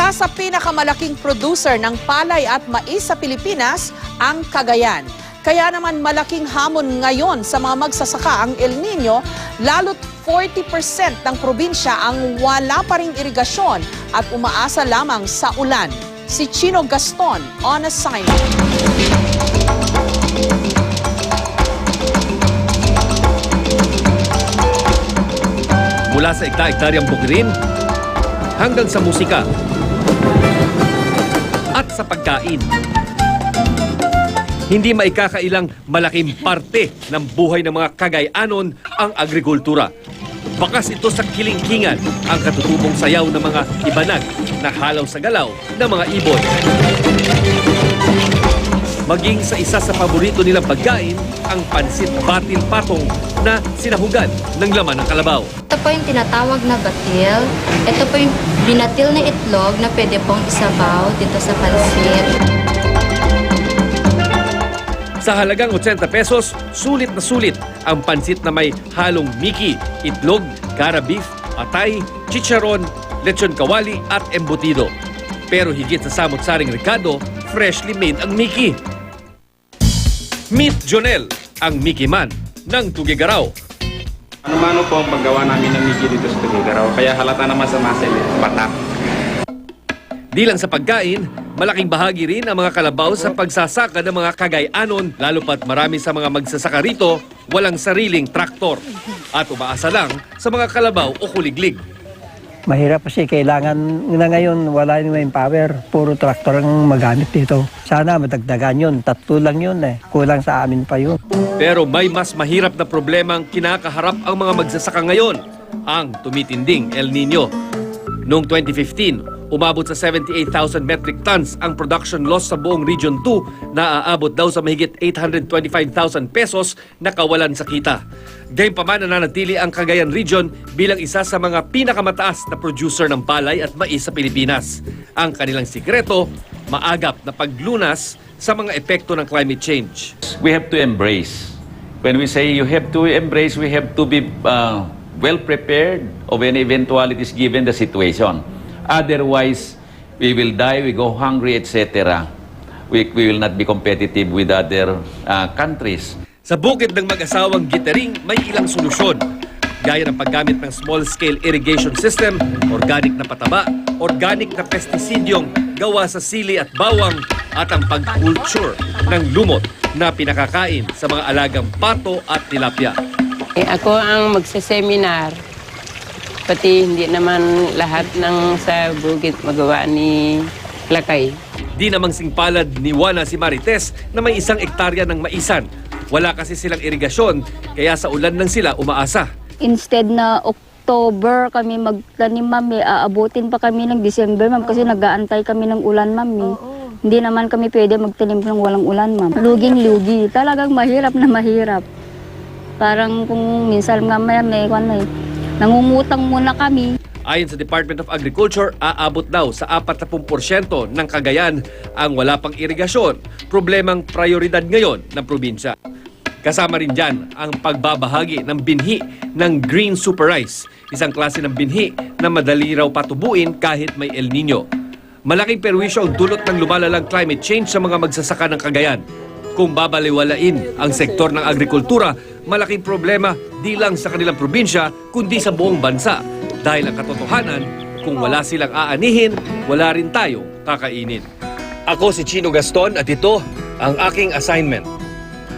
Isa sa pinakamalaking producer ng palay at mais sa Pilipinas, ang Cagayan. Kaya naman malaking hamon ngayon sa mga magsasaka ang El Nino, lalo't 40% ng probinsya ang wala pa ring irigasyon at umaasa lamang sa ulan. Si Chino Gaston on assignment. Mula sa ekta-ektaryang bukirin hanggang sa musika at sa pagkain. Hindi maikakailang malaking parte ng buhay ng mga Cagayanon ang agrikultura. Bakas ito sa kilingkingan ang katutubong sayaw ng mga ibanag na halaw sa galaw ng mga ibon. Maging sa isa sa paborito nilang pagkain, ang pansit batil patong na sinahugan ng laman ng kalabaw. Ito po yung tinatawag na batil. Ito po yung binatil na itlog na pwede pong isabaw dito sa pansit. Sa halagang 80 pesos, sulit na sulit ang pansit na may halong miki, itlog, cara beef, atay, chicharon, lechon kawali at embutido. Pero higit sa samot-saring Ricardo, freshly made ang miki. Meet Jonel, ang Mickey Man ng Tugigaraw. Ano-mano po ang paggawa namin ng Mickey dito sa Tugigaraw, kaya halata naman sa muscle, patak. Di lang sa pagkain, malaking bahagi rin ang mga kalabaw sa pagsasaka ng mga Cagayanon, lalo pat marami sa mga magsasaka rito walang sariling traktor at umaasa lang sa mga kalabaw o kuliglig. Mahirap kasi kailangan na ngayon wala yung power. Puro traktor ang magamit dito. Sana madagdagan yun. 3 lang yun eh. Kulang sa amin pa yun. Pero may mas mahirap na problema ang kinakaharap ang mga magsasaka ngayon, ang tumitinding El Nino. Noong 2015, umabot sa 78,000 metric tons ang production loss sa buong Region 2 na aabot daw sa mahigit 825,000 pesos na kawalan sa kita. Gayunpaman nananatili ang Cagayan Region bilang isa sa mga pinakamataas na producer ng palay at mais sa Pilipinas. Ang kanilang sikreto, maagap na paglunas sa mga epekto ng climate change. We have to embrace. When we say you have to embrace, we have to be well prepared of any eventualities given the situation. Otherwise, we will die, we go hungry, etc. We will not be competitive with other countries. Sa bukid ng mag-asawang Gitering, may ilang solusyon. Gaya ng paggamit ng small-scale irrigation system, organic na pataba, organic na pesticidyong gawa sa sili at bawang, at ang pag-culture ng lumot na pinakakain sa mga alagang pato at tilapia. Ako ang magsaseminar. Pati hindi naman lahat ng sa bukid magawa ni Lakay. Di namang singpalad ni Juana si Marites na may 1 ektarya ng maisan. Wala kasi silang irigasyon, kaya sa ulan lang sila umaasa. Instead na October kami magtanim, mami, aabutin pa kami ng December, ma'am, kasi nag-aantay kami ng ulan, mami. Hindi naman kami pwede magtanim ng walang ulan, ma'am. Luging-lugi. Talagang mahirap na mahirap. Parang kung minsan nga may nangungutang muna kami. Ayon sa Department of Agriculture, aabot daw sa 40% ng Cagayan ang wala pang irigasyon, problemang prioridad ngayon ng probinsya. Kasama rin dyan ang pagbabahagi ng binhi ng Green Super Rice, isang klase ng binhi na madali raw patubuin kahit may El Nino. Malaking perwisyo ang dulot ng lumalalang climate change sa mga magsasaka ng Cagayan. Kung babaliwalain ang sektor ng agrikultura, malaking problema di lang sa kanilang probinsya, kundi sa buong bansa. Dahil ang katotohanan, kung wala silang aanihin, wala rin tayong kakainin. Ako si Chino Gaston at ito ang aking assignment.